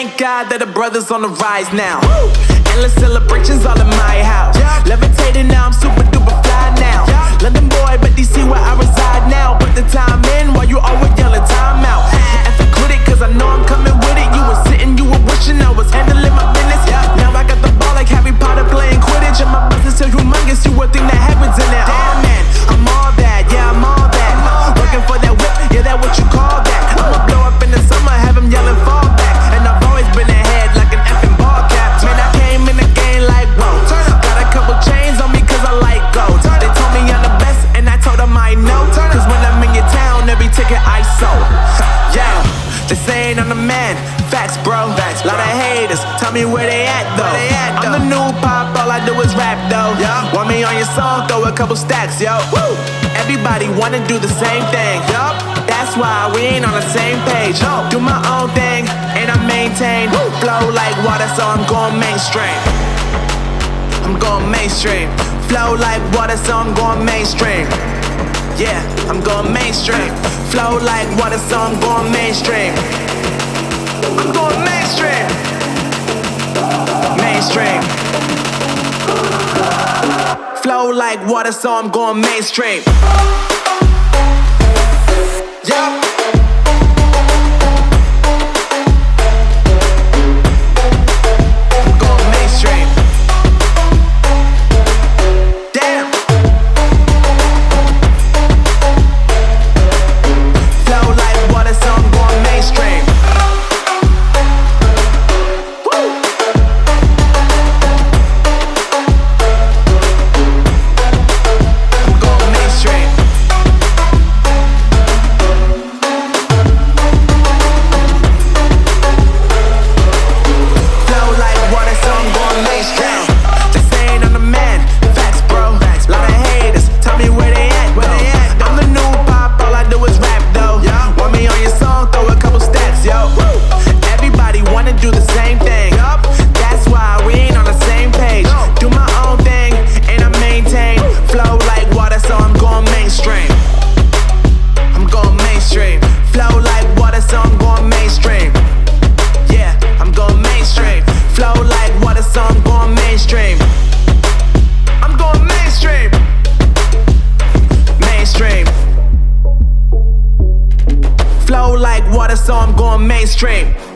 Thank God that the brothers on the rise now. Woo! Endless celebrations all in my house. Levitating now, I'm super duper fly now. London boy, but DC where I reside now. Put the time in while you always yelling time out. And for quit it, cause I know I'm coming with it. You were sitting, you were wishing I was handling my business. Now I got the ball like Harry Potter playing Quidditch. And my business is humongous, you would think that happens in there. Damn man, I'm all that, yeah I'm all that. Working for that whip, yeah that what you call that. I'ma blow up in the summer, have him yelling fall back. And I've always been ahead like an effing ball cap. Man, I came in the game like whoa. Got a couple chains on me cause I like gold. They told me I'm the best and I told them I know. Cause when I'm in your town, every ticket I sold. Yeah, they saying I'm the man. Facts bro, lot of haters, tell me where they at though. I'm the new pop, all I do is rap though. Want me on your song, throw a couple stacks, yo. Woo! Everybody wanna do the same thing, yup. That's why we ain't on the same page. Do my own thing, and I maintain. Flow like water, so I'm going mainstream. I'm going mainstream. Flow like water, so I'm going mainstream. Yeah, I'm going mainstream. Flow like water, so I'm going mainstream. I'm going mainstream. Mainstream. Flow like water, so I'm going mainstream. Yeah. I'm going mainstream. Damn. Flow like water, so I'm going mainstream. Flow like water, so I'm going mainstream.